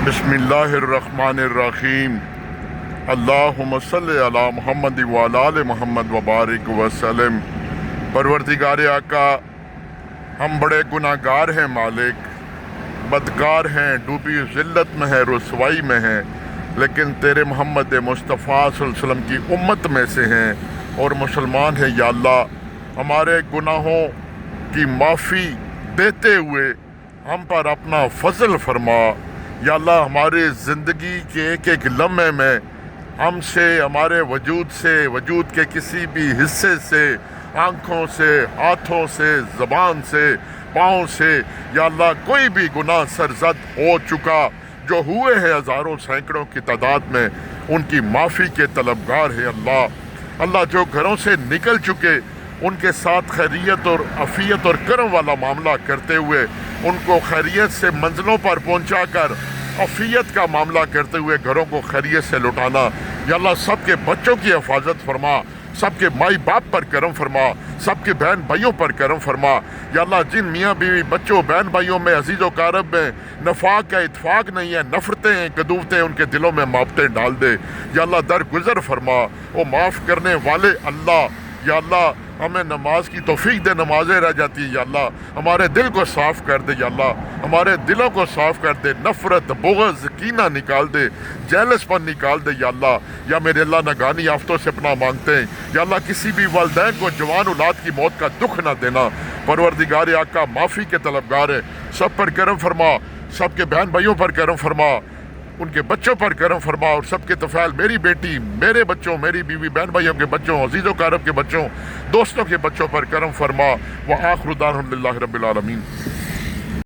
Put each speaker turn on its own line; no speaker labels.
بسم اللہ الرحمن الرحیم۔ اللہم صلی علی محمد وعلی آل محمد وبارک وسلم۔ پروردگار آقا، ہم بڑے گناہ گار ہیں مالک، بدکار ہیں، ڈوبی ذلت میں ہیں، رسوائی میں ہیں، لیکن تیرے محمد مصطفیٰ صلی اللہ علیہ وسلم کی امت میں سے ہیں اور مسلمان ہیں۔ یا اللہ، ہمارے گناہوں کی معافی دیتے ہوئے ہم پر اپنا فضل فرما۔ یا اللہ، ہماری زندگی کے ایک ایک لمحے میں ہم سے، ہمارے وجود سے، وجود کے کسی بھی حصے سے، آنکھوں سے، ہاتھوں سے، زبان سے، پاؤں سے، یا اللہ کوئی بھی گناہ سرزد ہو چکا جو ہوئے ہیں ہزاروں سینکڑوں کی تعداد میں، ان کی معافی کے طلبگار ہے۔ اللہ جو گھروں سے نکل چکے، ان کے ساتھ خیریت اور عافیت اور کرم والا معاملہ کرتے ہوئے ان کو خیریت سے منزلوں پر پہنچا کر عافیت کا معاملہ کرتے ہوئے گھروں کو خیریت سے لوٹانا۔ یا اللہ، سب کے بچوں کی حفاظت فرما، سب کے مائی باپ پر کرم فرما، سب کے بہن بھائیوں پر کرم فرما۔ یا اللہ، جن میاں بیوی بچوں بہن بھائیوں میں، عزیز و اقارب میں نفاق کا اتفاق نہیں ہے، نفرتیں ہیں، کدوتیں، ان کے دلوں میں محبتیں ڈال دے۔ یا اللہ، درگزر فرما، وہ معاف کرنے والے اللہ۔ یا اللہ، ہمیں نماز کی توفیق دے، نمازیں رہ جاتی ہے، یا اللہ ہمارے دل کو صاف کر دے۔ یا اللہ، ہمارے دلوں کو صاف کر دے، نفرت، بغض، کینہ نکال دے، جیلس پن نکال دے۔ یا اللہ، یا میرے اللہ، ناگہانی آفتوں سے پناہ مانگتے ہیں۔ یا اللہ، کسی بھی والدین کو جوان اولاد کی موت کا دکھ نہ دینا۔ پروردگار آقا، معافی کے طلبگار ہیں، سب پر کرم فرما، سب کے بہن بھائیوں پر کرم فرما، ان کے بچوں پر کرم فرما، اور سب کے طفیل، میری بیٹی، میرے بچوں، میری بیوی، بہن بھائیوں کے بچوں، عزیز و اقارب کے بچوں، دوستوں کے بچوں پر کرم فرما۔ وآخر دعوانا الحمدللہ رب العالمین۔